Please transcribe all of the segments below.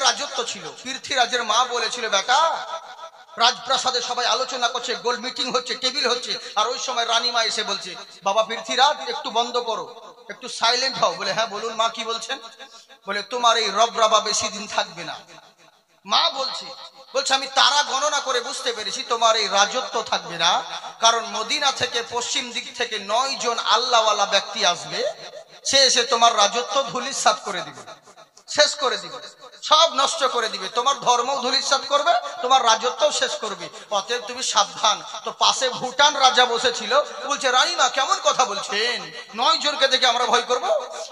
রাজত্ব ছিল। পৃথ্বীরাজের মা বলেছিল, বেটা রাজপ্রাসাদে সবাই আলোচনা করছে, গোল মিটিং হচ্ছে, টেবিল হচ্ছে, আর ওই সময় রানীমা এসে বলছে, বাবা পৃথ্বীরাজ একটু বন্ধ করো, একটু সাইলেন্ট হও। বলে হ্যাঁ বলুন মা, কি বলছেন? বলে তোমার এই রবরাবা বেশি দিন থাকবে না। মা বলছে আমি তারা গণনা করে বুঝতে পেরেছি তোমার এই রাজত্ব থাকবে না, কারণ মদিনা থেকে পশ্চিম দিক থেকে 9 জন আল্লাহওয়ালা ব্যক্তি আসবে, সে এসে তোমার রাজত্ব ধূলিসাৎ করে দিবে, শেষ করে দিবে, সব নষ্ট করে দিবে, তোমার ধর্ম ধূলিসাৎ করবে, তোমার রাজত্ব শেষ করবে, অতএব তুমি সাবধান। তো পাশে ভুটান রাজা বসেছিল, বলছে রানীমা কেমন কথা বলছেন, 9 জনকে দেখে আমরা ভয় করব?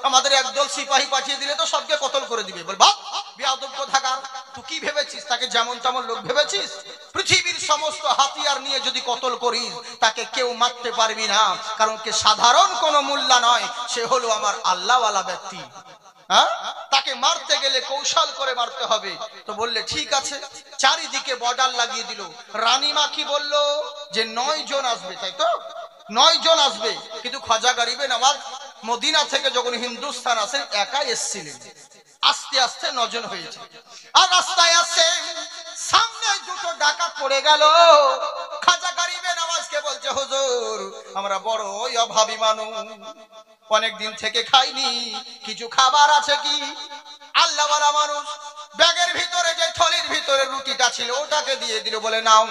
আমাদের একদল সিপাহী পাঠিয়ে দিলে তো সবকে কতল করে দিবে। বল বাপ বেয়াদব কোথাকার, তুই কি ভেবেছিস তাকে যেমন তেমন লোক ভেবেছিস? পৃথিবীর সমস্ত হাতিয়ার নিয়ে যদি কতল করিস তাকে কেউ মারতে পারবি না, কারণ কে সাধারণ কোনো মোল্লা নয়, সে হলো আমার আল্লাহওয়ালা ব্যক্তি। হ্যাঁ, তাকে মারতে গেলে কৌশল করে মারতে হবে। তো বললে ঠিক আছে, চারিদিকে বর্ডার লাগিয়ে দিল। রানীমা কি বললো যে 9 জন আসবে, তাই তো 9 জন আসবে, কিন্তু খাজা গরিবে নওয়াজ মদিনা থেকে যখন হিন্দুস্তান আসেন একাই এসেছিলেন, আস্তে আস্তে 9 জন হয়েছে। আর রাস্তায় আসছে, সামনে দুটো ডাকাত পড়ে গেল। খাজা গরিবে নওয়াজকে বলছে, হুজুর আমরা বড়ই অভাবী মানুষ, অনেক দিন থেকে খাইনি, কিছু খাবার আছে কি? আল্লাহওয়ালা মানুষ, ব্যাগের ভিতরে যে থলির ভিতরে রুটিটা ছিল ওটাকে দিয়ে দিল, বলে নাও।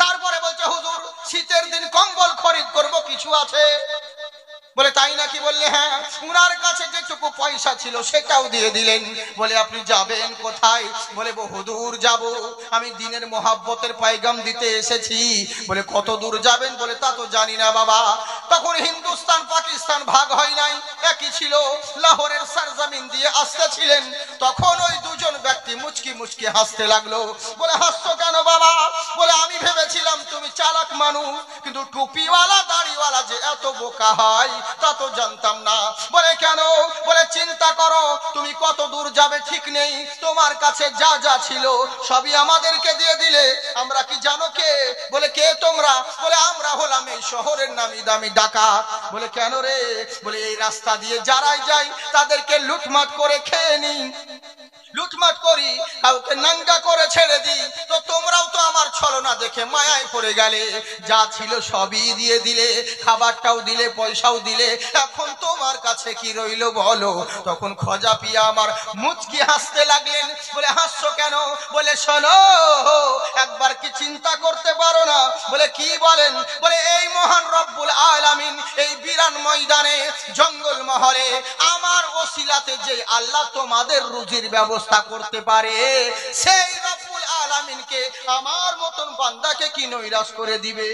তারপরে বলছে, হুজুর শীতের দিন কম্বল খরিদ করব, কিছু আছে? বলে তাই নাকি? বললে হ্যাঁ। উনার কাছে যেটুকু পয়সা ছিল সেটাও দিয়ে দিলেন। বলে আপনি যাবেন কোথায়? বলে বহুদূর যাব, আমি দিনের মোহাব্বতের পয়গাম দিতে এসেছি। বলে কত দূর যাবেন? বলে তা তো জানি না বাবা। তখন হিন্দুস্তান পাকিস্তান ভাগ হয় নাই, একই ছিল, লাহোরের সরজমিন দিয়ে আসতেছিলেন। তখন ওই দুজন ব্যক্তি মুচকি মুচকি হাসতে লাগলো। বলে হাসছো কেন বাবা? বলে আমি ভেবেছিলাম তুমি চালাক মানুষ, কিন্তু টুপিওয়ালা দাড়িওয়ালা যে এত বোকা হয় তা তো জানতাম না। বলে কেন? বলে চিন্তা করো, তুমি কত দূর যাবে ঠিক নেই, তোমার কাছে যা যা ছিল সবই আমাদেরকে দিয়ে দিলে। আমরা কি জানো কে? বলে কে তোমরা? বলে আমরা হলাম এই শহরের নামি দামি ডাকাত। বলে কেন রে? বলে এই রাস্তা দিয়ে যারাই যায় তাদেরকে লুটমাট করে খেয়ে নি, লুটমাট করি, কাউকে নাঙ্গা করে ছেড়ে দিই। তো তোমরাও তো আমার ছলনা দেখে মায়ায় পড়ে গেলে, যা ছিল সবই দিয়ে দিলে, খাবারটাও দিলে, পয়সাও দিলে, এখন তোমার কাছে কি রইল বলো? তখন খজা পিয়া আমার মুচকি হাসতে লাগলেন। বলে হাসছো কেন? বলে শোনো, একবার কি চিন্তা করতে পারো না? বলে কি বলেন? বলে এই মহান রব্বুল আলামিন এই বিরান ময়দানে জঙ্গল মহলে আমার ওসিলাতে যে আল্লাহ তোমাদের রুজির ব্যবস্থা করতে পারে, সেই রব্বুল আলামিনকে আমার মতন বান্দাকে কি নৈরাশ করে দিবে?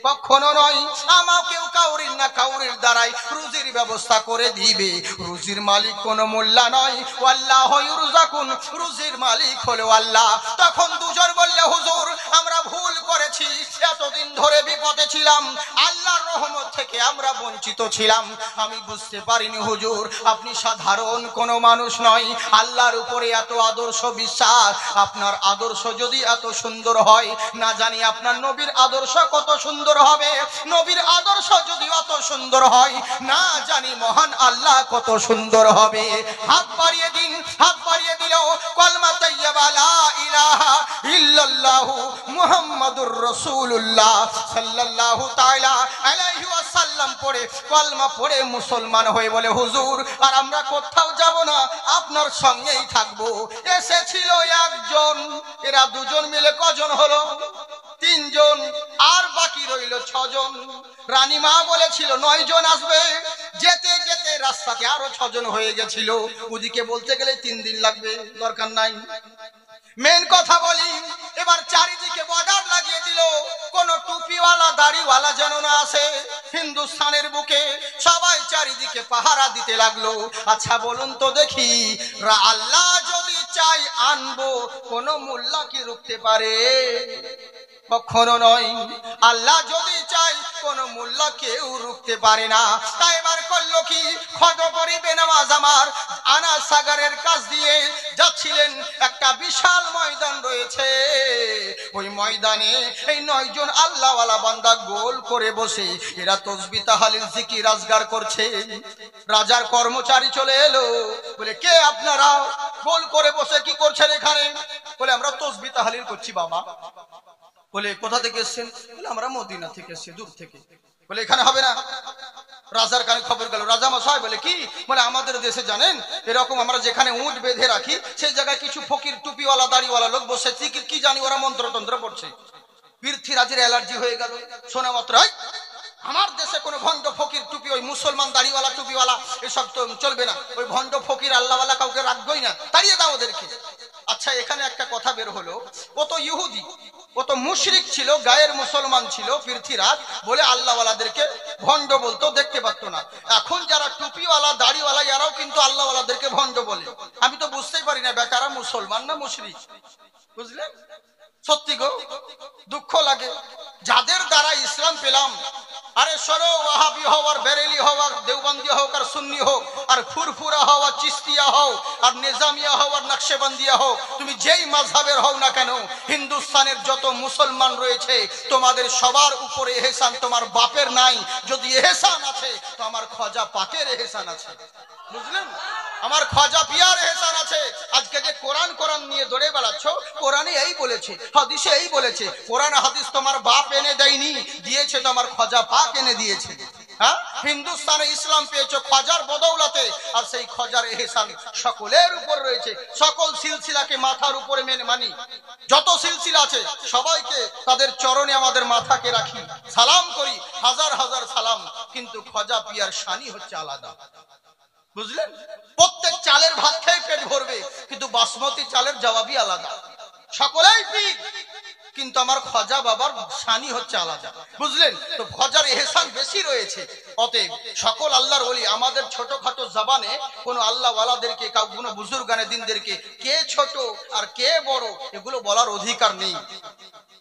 কখনো নয়। আমাকেও কাউরির না কাউরির দ্বারাই রুজির ব্যবস্থা করে দিবে। রুজির মালিক কোনো মোল্লা নয়, আল্লাহ ইরযাকুন, রুজির মালিক হলো আল্লাহ। তখন দুজন বললে, হুজুর আমরা ভুল করেছি, এতদিন ধরে বিপদে ছিলাম, আল্লাহর রহমত থেকে আমরা বঞ্চিত ছিলাম, আমি বুঝতে পারিনি হুজুর আপনি সাধারণ কোনো মানুষ নয়, আল্লাহর উপরে এত আদর্শ বিশ্বাস। আপনার আদর্শ যদি এত সুন্দর হয়, না জানি আপনার নবীর আদর্শ কত সুন্দর হবে। নবীর আদর্শ যদি অত সুন্দর হয়, না জানি মহান আল্লাহ কত সুন্দর হবে। হাত বাড়িয়ে দিন। হাত বাড়িয়ে দিল, কলমা তাইয়্যিবা লা ইলাহা ইল্লাল্লাহু মুহাম্মাদুর রাসূলুল্লাহ সাল্লাল্লাহু তাআলা আলাইহি ওয়াসাল্লাম পড়ে কলমা পড়ে মুসলমান হয়ে বলে, হুজুর আর আমরা কোথাও যাব না, আপনার সঙ্গেই থাকবো। এসেছিল একজন, এরা দুজন মিলে কজন হলো? 3 জন, আর বাকি রইল 6 জন। রানীমা বলেছিল 9 জন আসবে, যেতে যেতে রাস্তাতে আরো 6 জন হয়ে গেছিল। ওদিকে বলতে গেলে 3 দিন লাগবে, দরকার নাই। মেন কথা বলি, এবার চারিদিকে বর্ডার লাগিয়ে দিল, কোন টুপিওয়ালা দাড়িওয়ালা যেন না আসে হিন্দুস্তানের বুকে। সবাই চারিদিকে পাহারা দিতে লাগলো। আচ্ছা বলুন তো দেখি, আল্লাহ যদি চাই আনবো, কোন মোল্লা কি রুখতে পারে? কখনো নয়। আল্লাহ যদি চাই কোন মোল্লা কেউ রুখতে পারে না। তাই এবার করলো কি, খজা গরিবে নওয়াজ আমার আনা সাগরের কাছ দিয়ে যাচ্ছে ছিলেন একটা বিশাল ময়দান রয়েছে, ওই ময়দানে এই 9 জন আল্লাহওয়ালা বান্দা গোল করে বসে এরা তাসবিহ তাহলিল জিকির আজগার করছে। রাজার কর্মচারী চলে এলো, বলে কে আপনারা গোল করে বসে কি করছেন এখানে? বলে আমরা তাসবিহ তাহলিল করছি বাবা। বলে কোথা থেকে এসেছেন? বলে আমরা মদিনা থেকে এসেছি, দূর থেকে। বলে এখানে হবে না। রাজার কানে খবর গেল, রাজা মশাই বলে কি? বলে আমাদের দেশে জানেন এরকম আমরা যেখানে উট বেঁধে রাখি সেই জায়গায় কিছু ফকির টুপিওয়ালা দাড়িওয়ালা লোক বসে কি জানি ওরা মন্ত্রতন্ত্র পড়ছে। পৃথ্বীরাজের অ্যালার্জি হয়ে গেল, শোনা মাত্র আমার দেশে কোনো ভণ্ড ফকির টুপি, ওই মুসলমান দাড়িওয়ালা টুপিওয়ালা এসব তো চলবে না, ওই ভণ্ড ফকির আল্লাহওয়ালা কাউকে রাখবই না, তাড়িয়ে দাও ওদেরকে। আচ্ছা এখানে একটা কথা বের হলো, ও তো ইহুদি, ও তো মুশরিক ছিল, গায়ের মুসলমান ছিল পৃথ্বীরাজ, বলে আল্লাহওয়ালাদেরকে ভণ্ড বলতো, দেখতে পারতো না। এখন যারা টুপিওয়ালা দাড়িওয়ালা এরাও কিন্তু আল্লাহওয়ালাদেরকে ভণ্ড বলে। আমি তো বুঝতেই পারি না বেচারা মুসলমান না মুশরিক, বুঝলেন? সত্যি গো দুঃখ লাগে, যাদের দ্বারা ইসলাম পেলাম। আরে সরো, ওয়াহাবি হও আর বেরেলি হও আর দেওবন্দি হোক আর সুন্নি হোক আর ফুরফুরা হও আর চিস্তিয়া হও আর নিজামিয়া হও আর নকশবন্দিয়া হও, তুমি যেই মাযহাবের হও না কেন, হিন্দুস্তানের যত মুসলমান রয়েছে তোমাদের সবার উপরে এহসান তোমার বাপের নাই। যদি এহসান আছে তো আমার খাজা পাকের এহসান আছে, বুঝলেন? আমার খাজা পিয়ার এহসান আছে। আজকে যে কোরআন নিয়ে দৌড়ে বেড়াচ্ছ, কোরআনে এই বলেছে, হাদিসে এই বলেছে। কোরআন হাদিস তোমার বাপ এনে দেয়নি, দিয়েছে তো আমার খাজা পাক এনে দিয়েছে। হ্যাঁ, হিন্দুস্তানে ইসলাম পেয়েছো খাজার বদৌলতে, আর সেই খাজার এহসান সকলের উপর রয়েছে। সকল সিলসিলাকে মাথার উপরে মেনে মানি, যত সিলসিলা আছে সবাইকে তাদের চরণে আমাদের মাথাকে রাখি, সালাম করি, হাজার হাজার সালাম। কিন্তু খাজা পিয়ার শানি হচ্ছে আলাদা, বুঝলেন? প্রত্যেক চালের ভাত খেয়ে পেট ভরবে, কিন্তু বাসমতি চালের জবাবই আলাদা। সকলেই পীর, কিন্তু আমার খাজা বাবার শানি হচ্ছে আলাদা, বুঝলেন? তো খাজার এহসান বেশি রয়েছে। অতএব সকল আল্লাহর ওলি আমাদের ছোটখাটো জবানে কোন আল্লাহওয়ালাদেরকে, কোনো বুজুর্গানে দিনদেরকে কে ছোট আর কে বড় এগুলো বলার অধিকার নেই।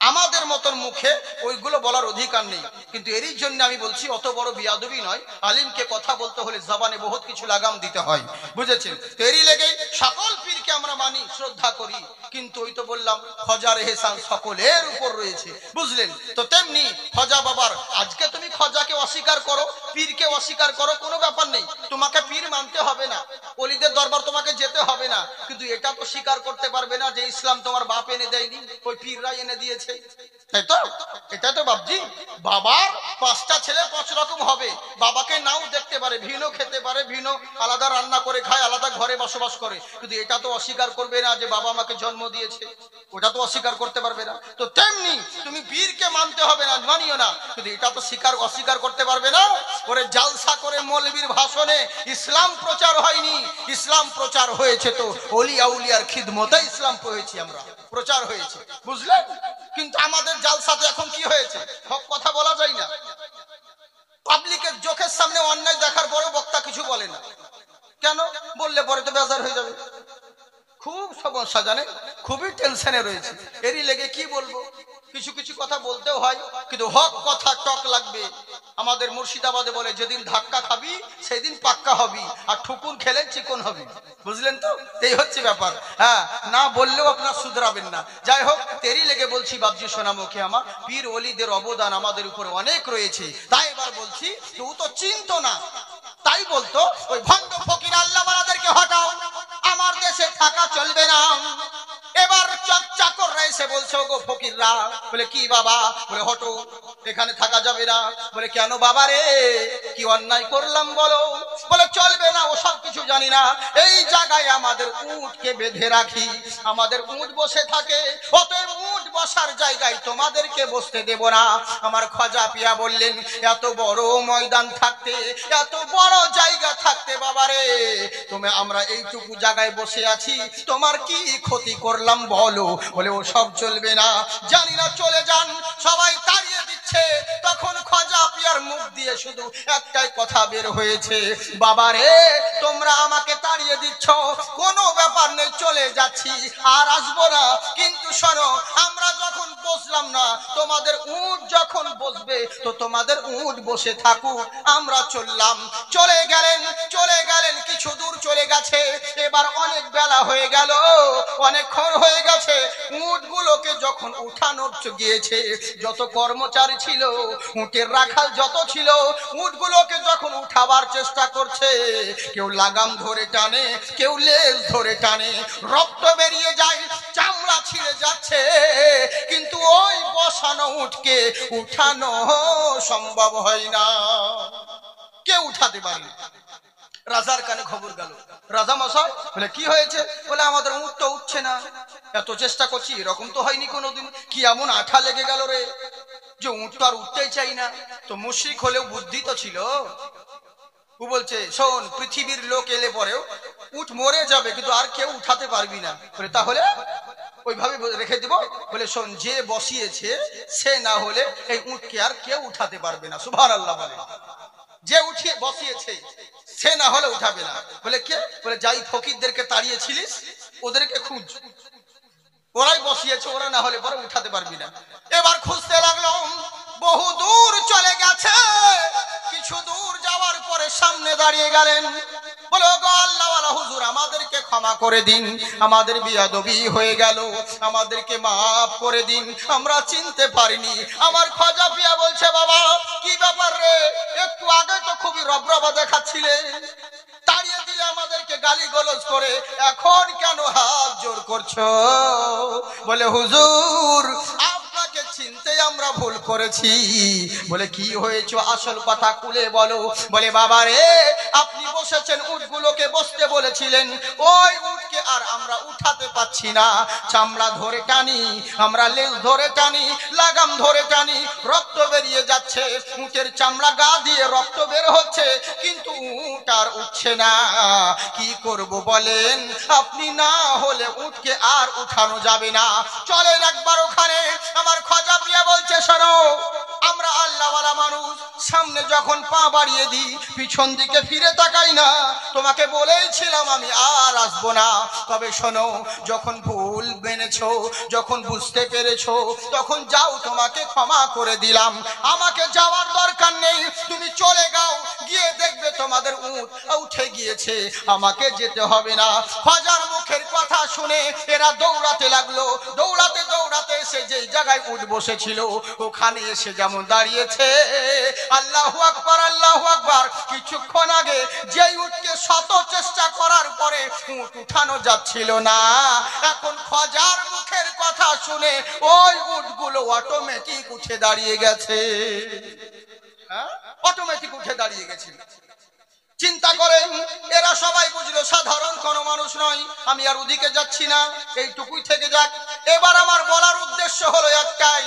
আমাদের মতন মুখে ওইগুলো বলার অধিকার নেই। কিন্তু এরই জন্য আমি বলছি অত বড় বিয়াদবি নয়, আলিমকে কথা বলতে হলে জবানে বহুত কিছু লাগাম দিতে হয়, বুঝেছেন? তো এরই লেগে সকল পীরকে আমরা মানি, শ্রদ্ধা করি, কিন্তু ওই তো বললাম খাজার এহসান সকলের উপর রয়েছে, বুঝলেন? তো তেমনি খাজা বাবার, আজকে তুমি খাজাকে অস্বীকার করো, পীরকে অস্বীকার করো, কোনো ব্যাপার নেই, তোমাকে পীর মানতে হবে না, ওলিদের দরবার তোমাকে যেতে হবে না, কিন্তু এটা তো স্বীকার করতে পারবে না যে ইসলাম তোমার বাপ এনে দেয়নি, ওই পীররাই এনে দিয়েছে, তাই তো? এটা তো বাপজি, বাবার 5টা ছেলে 5 রকম হবে, বাবাকে নাও দেখতে পারে, ভিনো খেতে পারে, ভিনো আলাদা রান্না করে খায়, আলাদা ঘরে বসবাস করে, কিন্তু এটা তো অস্বীকার করবে না যে বাবা আমাকে জন্ম দিয়েছে, ওটা তো অস্বীকার করতে পারবে না। তো তেমনি তুমি পীরকে মানতে হবে না, মানিও না, কিন্তু এটা তো অস্বীকার করতে পারবে না। ওরে জালসা করে মৌলবীর ভাষণে ইসলাম প্রচার হয়নি, ইসলাম প্রচার হয়েছে তো ওলি আউলিয়ার খিদমতে ইসলাম পেয়েছি আমরা, প্রচার হয়েছে, বুঝলেন? কিন্তু আমাদের জালসাতে এখন কি হয়েছে, হক কথা বলা যায় না, পাবলিকের চোখের সামনে অন্যায় দেখার পরে বক্তা কিছু বলে না, কেন বললে পরে তো বেজার হয়ে যাবে। খুব সমস্যা জানেন, খুবই টেনশনে রয়েছে, এরই লেগে কি বলবো, কিছু কিছু কথা বলতেও হয়, কিন্তু হক কথা টক লাগবে। আমাদের মুর্শিদাবাদে বলে যেদিন ধাক্কা খাবি সেদিন পাক্কা হবি, আর ঠুকুর খেলে চিকন হবি, বুঝলেন তো? এই হচ্ছে ব্যাপার। হ্যাঁ, না বললেও আপনার শুধরাবেন না। যাই হোক, তেরি লেগে বলছি বাবজি সোনামুখী আমার, পীর ওলিদের অবদান আমাদের উপরে অনেক রয়েছে। তাই এবার বলছি, কেউ তো চিনতো না, তাই বলতো ওই ভণ্ড ফকির আল্লাহওয়ালাদেরকে হটাও, আমার দেশে থাকা চলবে না। এবার চাকররা এসে বলছে, গো ফকিররা, বলে কি বাবা? বলে হটো, এখানে থাকা যাবে না। বলে কেন বাবা রে, কি অন্যায় করলাম বলো? বলে চলবে না, ও সব কিছু জানি না, এই জায়গায় আমাদের উটকে বেঁধে রাখি, আমাদের উট বসে থাকে, অতএব উট বসার জায়গায় তোমাদেরকে বসতে দেব না। আমার খাজা পিয়া বললেন, এত বড় ময়দান থাকতে, এত বড় জায়গা থাকতে বাবা রে, তুমি আমরা এইটুকু জায়গায় বসে আছি, তোমার কি ক্ষতি করলাম বলো? বলে ও সব চলবে না, জানি না, চলে যান। সবাই তাড়িয়ে দিচ্ছে, তখন খাজা পিয়ার মুখ দিয়ে শুধু একটাই কথা বের হয়েছে, বাবা রে তোমরা আমাকে তাড়িয়ে দিচ্ছ, কোনো ব্যাপার নেই, চলে যাচ্ছি, আর আসবো না, কিন্তু শোনো, আমরা যখন বসলাম না, তোমাদের উট যখন বসবে তো তোমাদের উট বসে থাকুক, আমরা চললাম। চলে গেলেন, কিছু দূর চলে গেছে, এবার অনেক বেলা হয়ে গেল, অনেকক্ষণ হয়ে গেছে। উটগুলোকে যখন উঠানো গিয়েছে, যত কর্মচারী ছিল, উটের রাখাল যত ছিল, উটগুলোকে যখন উঠাবার চেষ্টা করছে, কেউ লাগাম ধরে টানে, কেউ লেজ ধরে টানে, রক্ত বেরিয়ে যায়, চামড়া ছিঁড়ে যাচ্ছে, কিন্তু ওই বসানো উটকে উঠানো সম্ভব হয় না, কেউ উঠাতে পারে না। রাজার কানে খবর গেল। রাজা মশাই বলে, কি হয়েছে? বলে, আমাদের উট তো উঠছে না, এত চেষ্টা করছি, এরকম তো হয়নি কোনোদিন, কি এমন আঠা লেগে গেল রে যে উট তো আর উঠতেই চাই না। তো মুশরিক হলেও বুদ্ধি তো ছিল। ও বলছে, শোন, পৃথিবীর লোক এলে পরেও উট মরে যাবে, কিন্তু আর কেউ উঠাতে পারবি না। বলে, তাহলে ওইভাবে রেখে দিব। বলে, শোন, যে বসিয়েছে সে না হলে এই উটকে আর কেউ উঠাতে পারবে না। সুবহানাল্লাহ বলে, যে উঠিয়ে বসিয়েছে সে না হলে উঠাবে না। বলে, কে? বলে, যাই ফকিরদেরকে তাড়িয়েছিলিস ওদেরকে খুঁজ, ওরাই বসিয়েছে, ওরা না হলে পরে উঠাতে পারবি না। এবার খুঁজতে লাগলো, বহু দূর চলে গেছে, কিছু দূর যাওয়ার পরে সামনে দাঁড়িয়ে গেলেন। বলে, ওগো আল্লাহওয়ালা হুজুর, আমাদেরকে ক্ষমা করে দিন, আমাদের বিয়াদবি হয়ে গেল, আমাদেরকে মাফ করে দিন, আমরা চিনতে পারিনি। আমার খাজা পিয়া বলছে, বাবা কি ব্যাপার রে, একটু আগে তো খুবই রবরবা দেখাচ্ছিলে, তাড়িয়ে দিলে আমাদেরকে গালি গলজ করে, এখন কেন হাত জোর করছো? বলে, হুজুর আপনাকে চিনতে আমরা ভুল করেছি। বলে, কি হয়েছে আসল কথা খুলে বলো। বলে, বাবা রে, আপনি বসেছেন, উটগুলোকে বসতে বলেছিলেন, ওই উটকে আর আমরা উঠাতে পাচ্ছি না, চামড়া ধরে টানি, আমরা লেজ ধরে টানি, লাগাম ধরে টানি, রক্ত বেরিয়ে যাচ্ছে, উটের চামড়া গা দিয়ে রক্ত বের হচ্ছে, কিন্তু উট আর উঠছে না, কি করব বলেন? আপনি না হলে উটকে আর উঠানো যাবে না, চলেন একবার ওখানে। আমার খাজা পিয়া বলছে, শোনো, আমরা আল্লাহওয়ালা মানুষ, সামনে যখন পা বাড়িয়ে দিই পিছন দিকে ফিরে তাকাই না, তোমাকে বলেইছিলাম আমি আর আসবো না, তবে শোনো, যখন ভুল মেনেছো, যখন বুঝতে পেরেছো, তখন যাও, তোমাকে ক্ষমা করে দিলাম, আমাকে যাওয়ার দরকার নেই, তুমি চলে যাও, গিয়ে দেখবে তোমাদের উট উঠে গিয়েছে, আমাকে যেতে হবে না। খাজার মুখের কথা শুনে এরা দৌড়াতে লাগলো, দৌড়াতে দৌড়াতে এসে যেই জায়গায় উট বসেছিল ওখানে এসে যেমন দাঁড়িয়েছে, আল্লাহু আকবার, আল্লাহু আকবার, কিছুক্ষণ আগে যেই উটকে শত চেষ্টা করার পরে উট উঠানো যাচ্ছিল না, এখন খাজার মুখের কথা শুনে ওই উটগুলো অটোমেটিক উঠে দাঁড়িয়ে গেছে, অটোমেটিক উঠে দাঁড়িয়ে গেছে। চিন্তা করেন, এরা সবাই বুঝলো সাধারণ কোন মানুষ নয়, আমি আর ওদিকে যাচ্ছি না, এইটুকুই থেকে যাক। এবার আমার বলার উদ্দেশ্য হলো একটাই,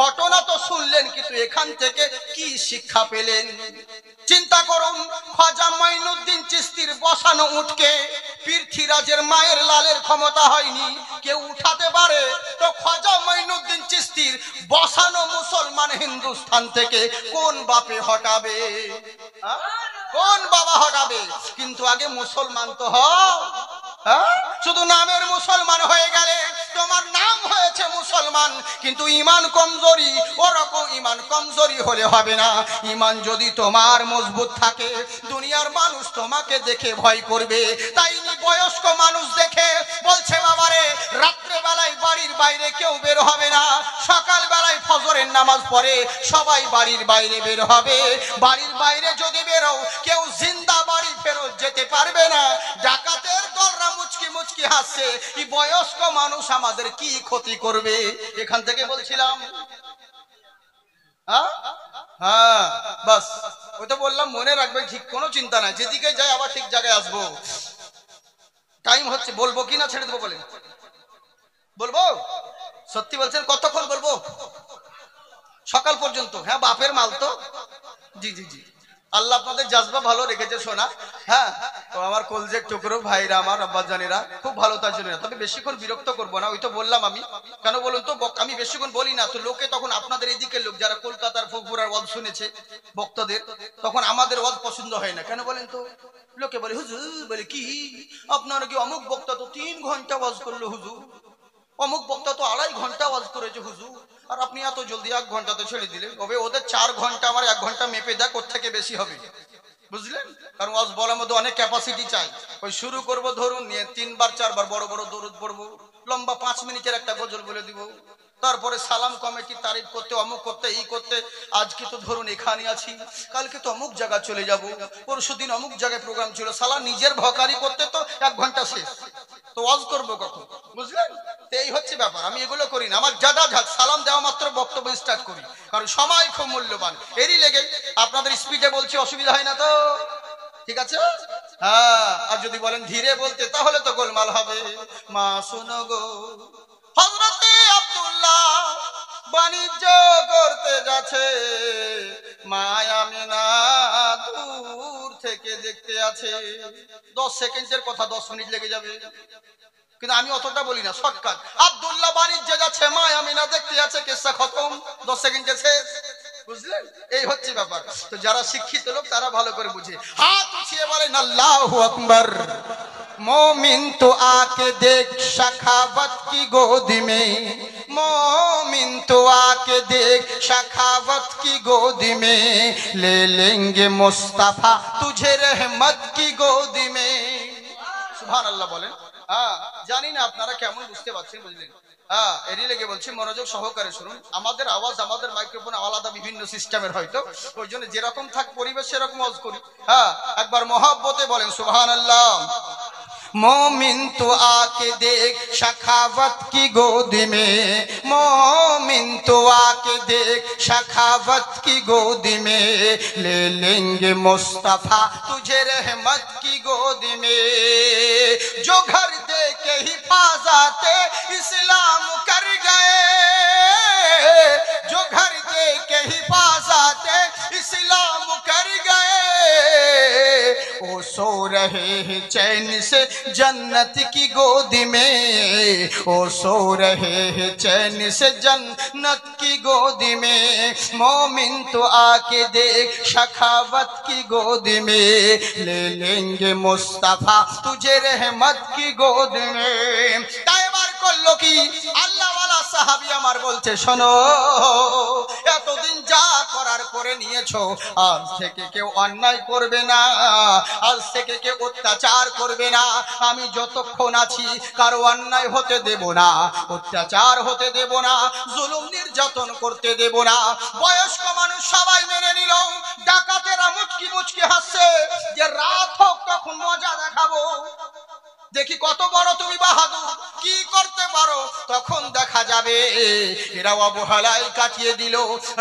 ঘটনা তো শুনলেন, কিন্তু এখান থেকে কি শিক্ষা পেলেন? চিন্তা করুন, খাজা মাইনুদ্দিন চিশতির বসানো উটকে পৃথ্বীরাজের মায়ের লালের ক্ষমতা হয়নি, কেউ উঠাতে পারে, তো খাজা মাইনুদ্দিন চিশতির বসানো মুসলমান হিন্দুস্তান থেকে কোন বাপে হটাবে? কোন বাবা হটাবে? কিন্তু আগে মুসলমান তো হও। শুধু নামের মুসলমান হয়ে গেলে, তোমার নাম হয়েছে মুসলমান, কিন্তু ঈমান কমজোরি, ওরকম ঈমান কমজোরি হলে হবে না। ঈমান যদি তোমার মজবুত থাকে, দুনিয়ার মানুষ তোমাকে দেখে ভয় করবে। তাই বয়স্ক মানুষ দেখে বলছে, বাবারে, রাত্রে বেলায় বাড়ির বাইরে কেউ বের হবে না, সকাল বেলায় ফজরের নামাজ পড়ে সবাই বাড়ির বাইরে বের হবে, বাড়ির বাইরে যদি বেরো কেউ জিন্দা বাড়ি ফেরত যেতে পারবে না। ডাকাতের দলরা মুচকি মুচকি হাসছে, এই বয়স্ক মানুষ আমাদের কি ক্ষতি করবে? এখান থেকে বলছিলাম, হ্যাঁ বাস, ওই তো বললাম, মনে রাখবেন, ঠিক কোনো চিন্তা নাই, যেদিকে যাই আবার ঠিক জায়গায় আসবো। টাইম হচ্ছে, বলবো কি না ছেড়ে দেবো? বলেন, বলবো? সত্যি বলছেন? কতক্ষণ বলবো? সকাল পর্যন্ত? হ্যাঁ, বাপের মাল তো। জি জি জি, আল্লাহ আপনাদের জাজবা ভালো রেখেছে শোনা। হ্যাঁ, তো আমার কলজের টুকরো ভাইরা, আমার আব্বাজানেরা খুব ভালো, তার জন্য। তবে বেশিক্ষণ বিরক্ত করবো না, ওই তো বললাম আমি, কেন বলুন তো, আমি বেশিক্ষণ বলি না তো, লোকে তখন আপনাদের এদিকের লোক যারা কলকাতার ফুরফুরার ওয়াজ শুনেছে বক্তাদের, তখন আমাদের ওয়াজ পছন্দ হয় না। কেন বলেন তো? লোকে বলে, হুজুর, বলে কি আপনারা কি অমুক বক্তা তো 3 ঘন্টা ওয়াজ করলো হুজুর, অমুক বক্তা তো 2.5 ঘন্টা ওয়াজ করেছে হুজুর, আর আপনি এত জলদি 1 ঘন্টাতে ছেড়ে দিলেন। তবে ওদের 4 ঘন্টা, আমার 1 ঘন্টা মেপে দেখ ওর থেকে বেশি হবে। বুঝলেন? কারণ ওয়াজ বলার মধ্যে অনেক ক্যাপাসিটি চাই। ওই শুরু করব ধরুন নিয়ে 3 বার 4 বার বড় বড় দরুদ পড়বো, লম্বা 5 মিনিটের একটা গজল বলে দিব, তারপরে সালাম কমিটি তারিফ করতে, অমুক করতে, এই করতে, আজকে তো ধরুন এখানে আছি, কালকে তো অমুক জায়গা চলে যাব, পরশুদিন অমুক জায়গায় প্রোগ্রাম ছিল, সালা নিজের ভকারি করতে তো 1 ঘন্টা শেষ, তো ওয়াজ করবো কখন? বুঝলেন? তো এই হচ্ছে ব্যাপার। আমি এগুলো করি না, আমার যাদা ঝাক সালাম দেওয়া মাত্র বক্তব্য স্টার্ট করি, কারণ সময় খুব মূল্যবান। এরই লেগে আপনাদের স্পিডে বলছি, অসুবিধা হয় না তো? ঠিক আছে? হ্যাঁ, আর যদি বলেন ধীরে বলতে তাহলে তো গোলমাল হবে। মা শোনো গো, হযরতে আব্দুল্লাহ বাণিজ্য করতে যাচ্ছে, মা আমিনা দূর থেকে দেখতে আছে। 10 সেকেন্ডের কথা 10 মিনিট লেগে যাবে, কিন্তু আমি অতটা বলি না, শর্টকাট। আব্দুল্লাহ বাণিজ্যে যাচ্ছে, মা আমিনা দেখতে আছে, কিসসা খতম, 10 সেকেন্ডে শেষ। বুঝলেন? এই হচ্ছে ব্যাপার। তো যারা শিক্ষিত লোক তারা ভালো করে বুঝে। হাত উঠিয়ে বলেন আল্লাহু আকবার। मोमिन तो आके देख सखावत की गोदी में, मोमिन तो आके देख सखावत की गोदी में, ले लेंगे मुस्तफा तुझे रहमत की गोदी में। सुभान अल्लाह बोलें। হ্যাঁ, জানি না আপনারা কেমন বুঝতে পারছেন, বুঝলেন? হ্যাঁ, এরই লেগে বলছি, মনোযোগ সহকারে শুনুন। আমাদের আওয়াজ, আমাদের মাইক্রোফোন আলাদা বিভিন্ন সিস্টেমের, হয়তো ওই জন্য যেরকম থাক পরিবেশ সেরকম আওয়াজ করি। হ্যাঁ, একবার মহব্বতে বলেন সুবহানাল্লাহ। मोमिन तो आके देख सखावत की गोदी में, मोमिन तो आके देख सखावत की गोदी में, ले लेंगे मुस्तफा तुझे रहमत की गोदी में। जो घर दे के हिफाजते इस्लाम कर गए, जो घर दे के हिफाजते इस्लाम कर गए, वो सो रहे हैं चैन से जन्नत की गोदी में, वो सो रहे हैं चैन से जन्नत की गोदी में। मोमिन तो आके देख सखावत की गोदी में, ले लेंगे मुस्तफा तुझे रहमत की गोदी में। তাইবার করলো কি, আল্লাহ ওয়ালা সাহাবী আমার বলছে, শোনো, এতদিন যা করার করে নিয়েছো, আজ থেকে কেউ অন্যায় করবে না, আজ থেকে কেউ অত্যাচার করবে না। আমি যতক্ষণ আছি কারো অন্যায় হতে দেব না, অত্যাচার হতে দেব না, জুলুম নির্যাতন করতে দেব না। বয়স্ক মানুষ সবাই মেনে নিল। ডাকাতেরা মুচকি মুচকি হাসছে, যে রাত হোক তখন মজা দেখাবো, দেখি কত বড় তুমি বাহাদুর, কি করতে পারো, তখন দেখা যাবে। এরা অবহেলায় কাটিয়ে দিল।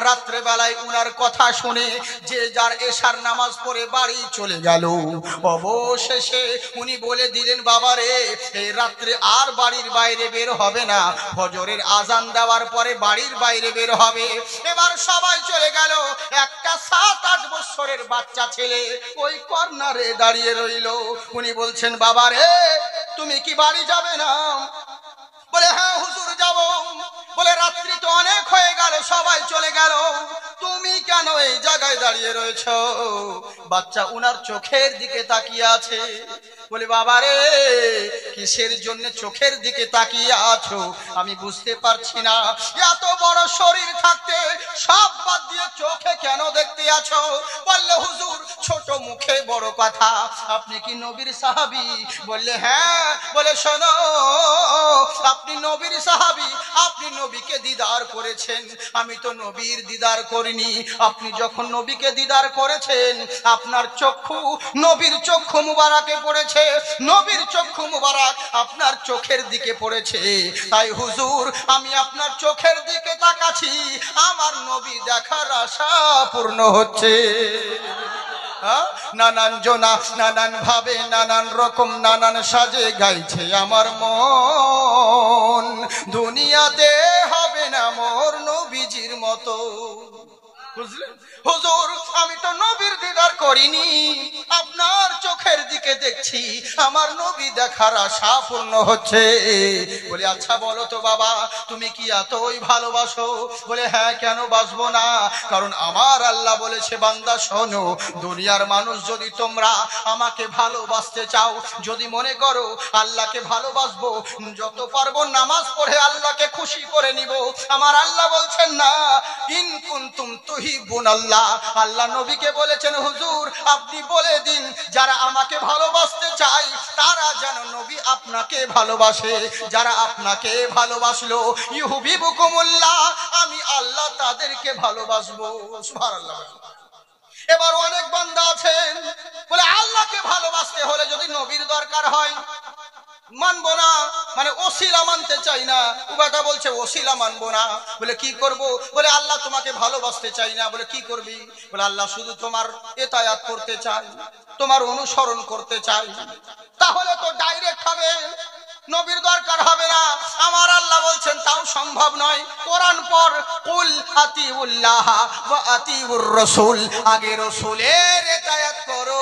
রাত্রে বেলায় উনার কথা শুনে যে যার এশার নামাজ পড়ে বাড়ি চলে গেল। অবশেষে উনি বলে দিলেন, বাবারে, এই রাত্রে আর বাড়ির বাইরে বের হবে না, ফজরের আজান দেওয়ার পরে বাড়ির বাইরে বের হবে। এবার সবাই চলে গেল। একটা 7-8 বছরের বাচ্চা ছেলে ওই কর্নারে দাঁড়িয়ে রইল। উনি বলছেন, বাবারে, তুমি কি বাড়ি যাবে না? বলে, হ্যাঁ হুজুর যাব। বলে, রাত্রি তো অনেক হয়ে গেল, সবাই চলে গেল, তুমি কেন এই জায়গায় দাঁড়িয়ে রয়েছ? বাচ্চা উনার চোখের দিকে তাকিয়ে আছে। বলে, বাবারে, কিসের জন্য চোখের দিকে তাকিয়ে আছো আমি বুঝতে পারছি না। এত বড় শরীর থাকতে সব বাদ দিয়ে চোখে কেন দেখতে আছো? বললে, হুজুর, ছোট মুখে বড় কথা, আপনি কি নবীর সাহাবী? বললে, হ্যাঁ। বলে, শোনো, আপনি নবীর সাহাবী, আপনি নবীকে দিদার করেছেন, আমি তো নবীর দিদার করিনি। আপনি যখন নবীকে দিদার করেছেন, আপনার চক্ষু নবীর চক্ষু মুবারকে পড়েছে, নবীর চক্ষু মুবারক আপনার চোখের দিকে পড়েছে। তাই হুজুর, আমি আপনার চোখের দিকে তাকাচ্ছি, আমার নবী দেখার আশা পূর্ণ হচ্ছে। নানান জোনা, নানান ভাবে, নানান রকম, নানান সাজে গাইছে আমার মন, দুনিয়াতে হবে না মোর নবীজির মতো। বুঝলেন? হুজুর, আমি তো নবীর দিদার করিনি, আপনার আপনার চোখের দিকে দেখছি আমার নবী দেখার আশা পূর্ণ হচ্ছে। বলে আচ্ছা বলো তো বাবা, তুমি কি এতই ভালোবাসো? বলে হ্যাঁ, কেন বাসবো না, কারণ আমার আল্লাহ বলেছে বান্দা শোনো, দুনিয়ার মানুষ যদি তোমরা আমাকে ভালোবাসতে চাও, যদি মনে করো আল্লাহকে ভালোবাসবো, যত পারবো নামাজ পড়ে আল্লাহকে খুশি করে নিব, আমার আল্লাহ বলছেন না, ইন কুনতুম তুহিব্বুন আল্লাহ। আল্লাহ নবীকে বলেছেন হুজুর আপনি বলে দিন যারা আমাকে ভালোবাসতে চায় তারা যেন নবী আপনাকে ভালোবাসে, যারা আপনাকে ভালোবাসলো ইউহিব্বুকুমুল্লাহ, আমি আল্লাহ তাদেরকে ভালোবাসবো। সুবহানাল্লাহ। এবার অনেক বান্দা আছেন বলে আল্লাহকে ভালোবাসতে হলে যদি নবীর দরকার হয় মানবো না, মানে ওসিলা মানতে চাই না। উবাটা বলছে ওসিলা মানবো না। বলে কি করব? বলে আল্লাহ তোমাকে ভালোবাসতে চাই না। বলে কি করবি? বলে আল্লাহ শুধু তোমার ইতায়াত করতে চাই, তোমার অনুসরণ করতে চাই। তাহলে তো ডাইরেক্ট হবে, নবীর দরকার হবে না। আমার আল্লাহ বলছেন তাও সম্ভব নয়। কোরআন পর কুল আতিউল্লাহ ওয়া আতিউর রাসূল, আগে রাসূলের ইতায়াত করো,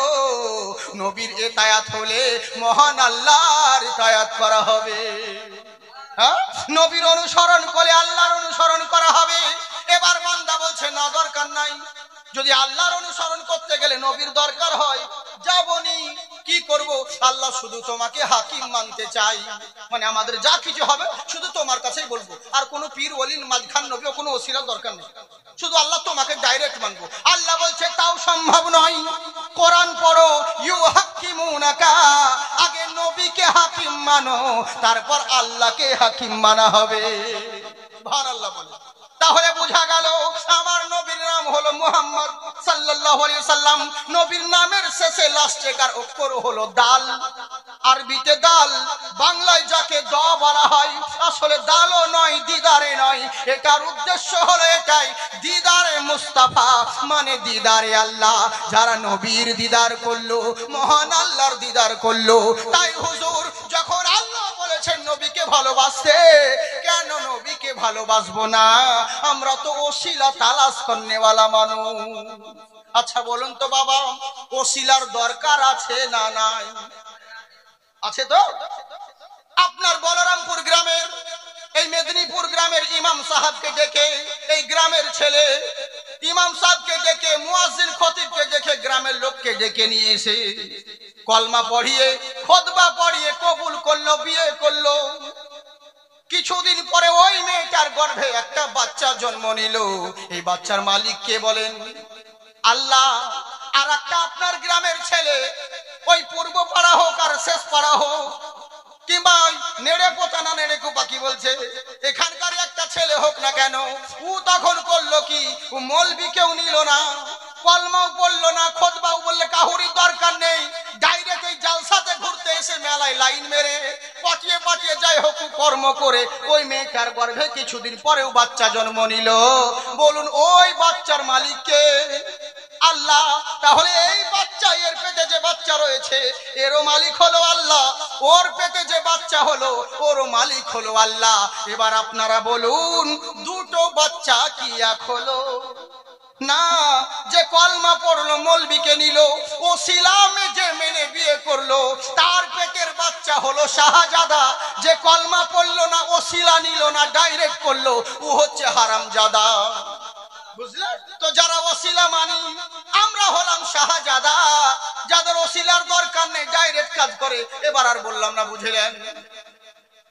নবীর ইতায়াত হলে মহান আল্লাহর ইতায়াত করা হবে। হ্যাঁ, নবীর অনুসরণ করে আল্লাহর অনুসরণ করা হবে। এবার বান্দা বলছে না দরকার নাই, যদি আল্লাহর অনুসরণ করতে গেলে নবীর দরকার হয় যাবনি, কি করব? আল্লাহ শুধু তোমাকে হাকিম মানতে চাই, মানে আমাদের যা কিছু হবে শুধু তোমার কাছেই বলবো, আর কোনো পীর ওলির মাঝখান নবী ও কোনো ওসিলার দরকার নেই, শুধু আল্লাহ তোমাকে ডাইরেক্ট মানবো। আল্লাহ বলছে তাও সম্ভব নয়। কোরআন পড়ো, ইউহাক্কিমুনাকা, আগে নবীকে হাকিম মানো, তারপর আল্লাহকে হাকিম মানা হবে। সুবহানাল্লাহ বলে। তাহলে বোঝা গেল আমার নবীর নাম হলো মুহাম্মদ সাল্লাল্লাহু আলাইহি সাল্লাম। নবীর নামের শেষে লাস্টেকার অক্ষর হলো দাল, আরবিতে দাল, বাংলায় যাকে দ বলা হয়, আসলে দালও নয় দিদারে নয়, এটার উদ্দেশ্য হলো এটাই, দিদারে মুস্তাফা, মানে দিদারে আল্লাহ। যারা নবীর দিদার করলো মহান আল্লাহর দিদার করলো। তাই হুজুর যখন আল্লাহ বলেছেন নবীকে ভালোবাসতে, কেন নবীকে ভালোবাসবো না? আমরা তো ওসিলা তালাশ করনেওয়ালা মানুষ। আচ্ছা বলুন তো বাবা, ওসিলার দরকার আছে না নাই? আছে তো। আপনার বলরামপুর গ্রামের, এই মেদিনীপুর গ্রামের ইমাম সাহেবকে ডেকে, এই গ্রামের ছেলে ইমাম সাহেবকে ডেকে, মুয়াজ্জিন খতিবকে ডেকে, গ্রামের লোককে ডেকে নিয়ে এসে কলমা পড়িয়ে খুতবা পড়িয়ে কবুল করলো, বিয়ে করলো। কিছুদিন পরে ওই মেয়েটার গর্ভে একটা বাচ্চা জন্ম নিল। এই বাচ্চার মালিক কে বলেন? আল্লাহ। আর একটা আপনার গ্রামের ছেলে, ওই পূর্ব পাড়া হোক আর শেষ পাড়া হোক, কিংবা নেড়ে পোতা না নেড়ে কুপা কি বলছে, এখানকার একটা ছেলে হোক না কেন, ও তখন করলো কি, ও মলবি কেউ নিল না, কলমাও বললো না, খুতবাও বললে কাহুরি দরকার নেই, ডাইরেক্ট এই জালসাতে ঘুরতে এসে মেলায় লাইন মেরে পাঠিয়ে পাঠিয়ে যাই হোক কর্ম করে ওই মেয়েটার গর্ভে কিছুদিন পরেও বাচ্চা জন্ম নিল। বলুন ওই বাচ্চার মালিক কে? আল্লাহ। তাহলে এই বাচ্চা, এর পেটে যে বাচ্চা রয়েছে এরও মালিক হলো আল্লাহ, ওর পেটে যে বাচ্চা হলো ওরও মালিক হলো আল্লাহ। এবার আপনারা বলুন দুটো বাচ্চা কি এক হলো? না। যে কলমা পড়লো মলবিকে নিল, ও সিলামে যে মেনে বিয়ে করলো তার পেটের বাচ্চা হলো শাহজাদা। যে কলমা পড়লো না, ও সিলা নিল না, ডাইরেক্ট করলো, ও হচ্ছে হারামজাদা। বুঝলেন তো? যারা ওসিলা মানি আমরা হলাম শাহজাদা, যাদের ওসিলার দরকার নেই ডাইরেক্ট কাজ করে। এবার আর বললাম না, বুঝলেন?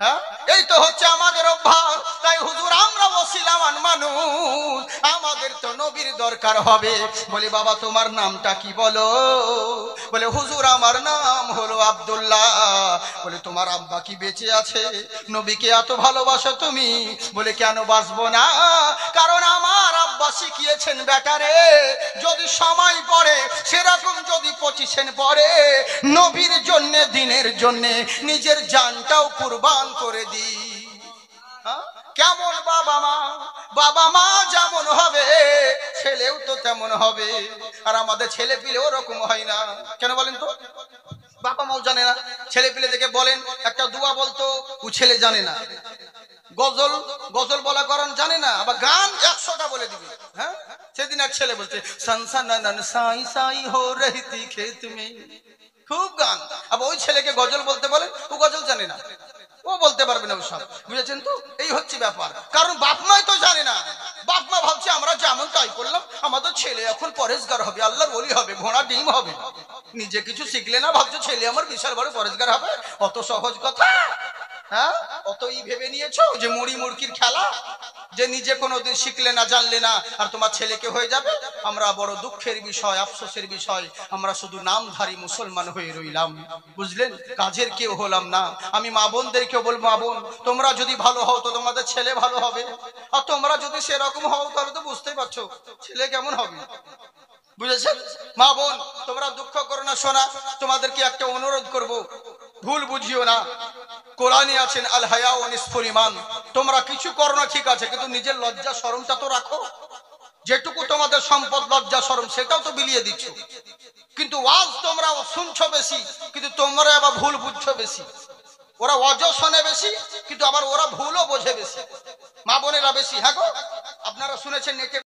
হ্যাঁ, এই তো হচ্ছে আমাদের অভ্যাস। তাই হুজুর আমরা ওসিলামান মানুষ, আমাদের তো নবীর দরকার হবে। বলি বাবা তোমার নামটা কি বলো? বলে হুজুর আমার নাম হলো আব্দুল্লাহ। বলে তোমার আব্বা কি বেঁচে আছে? নবীকে এত ভালোবাসো তুমি? বলে কেন বাসবো না, কারণ আমার আব্বা শিখিয়েছেন বেটারে যদি সময় পড়ে সেরকম যদি পচিছেন পড়ে নবীর জন্য, দিনের জন্য নিজের জানটাও কুরবান করে দি। কেমন বাবা মা? বাবা মা যেমন হবে ছেলেও তো তেমন হবে। আর আমাদের ছেলে পিলে ওরকম হয় না। কেন বলেন তো? বাবা মাও জানে না। ছেলে পিলে দেখে বলেন একটা দোয়া বলতো, ও ছেলে জানে না। গজল বলা করণ জানে না, আবার গান 100টা বলে দিবে। হ্যাঁ, সেদিন এক ছেলে বলছে সনসননন সাই সাই হো রহিতি খেত মে, খুব গান। আবার ওই ছেলেকে গজল বলতে বলেন, ও গজল জানে না, ও বলতে পারবে না ওসব, বুঝেছেন তো? এই হচ্ছে ব্যাপার, কারণ বাপ মাই তো জানে না। বাপ মা ভাবছে আমরা যেমন তাই করলাম, আমাদের ছেলে এখন পরেশগার হবে, আল্লাহর ওলি হবে, ঘোড়া ডিম হবে। নিজে কিছু শিখলে না, ভাবছো ছেলে আমার বিশাল বড় পরেশগার হবে? অত সহজ কথা? হ্যাঁ, অতই ভেবে নিয়েছো যে মুড়ি মুড়কির খেলা, যে নিজে কোনোদিন শিখলে না, জানলে না, আর তোমার ছেলেকে হয়ে যাবে। আমরা বড় দুঃখের বিষয়, আফসোসের বিষয়, আমরা শুধু নামধারী মুসলমান হয়ে রইলাম, বুঝলেন, কাজের কেউ হলাম না। আমি মা বোনদেরকেও বলবো, মা বোন তোমরা যদি ভালো হও তো তোমাদের ছেলে ভালো হবে, আর তোমরা যদি সেরকম হও তাহলে তো বুঝতেই পারছো ছেলে কেমন হবে, বুঝেছেন? মা বোন তোমরা দুঃখ করো না, শোনা, তোমাদেরকে একটা অনুরোধ করব, ভুল বুঝিও না। কোরআনে আছেন আল হায়া ওয়া নিসফুল ঈমান। তোমরা কিছু করো না ঠিক আছে, কিন্তু নিজের লজ্জা শরমটা তো রাখো। যেটুকু তোমাদের সম্পদ লজ্জা শরম সেটাও তো বিলিয়ে দিচ্ছ, কিন্তু ওয়াজ তোমরা শুনছো বেশি, কিন্তু তোমরা আবার ভুল বুঝছো বেশি। ওরা ওয়াজ শোনে বেশি, কিন্তু আবার ওরা ভুলও বোঝে বেশি। মা বোনেরা বেশি, হ্যাঁ গো, আপনারা শুনেছেন নেটে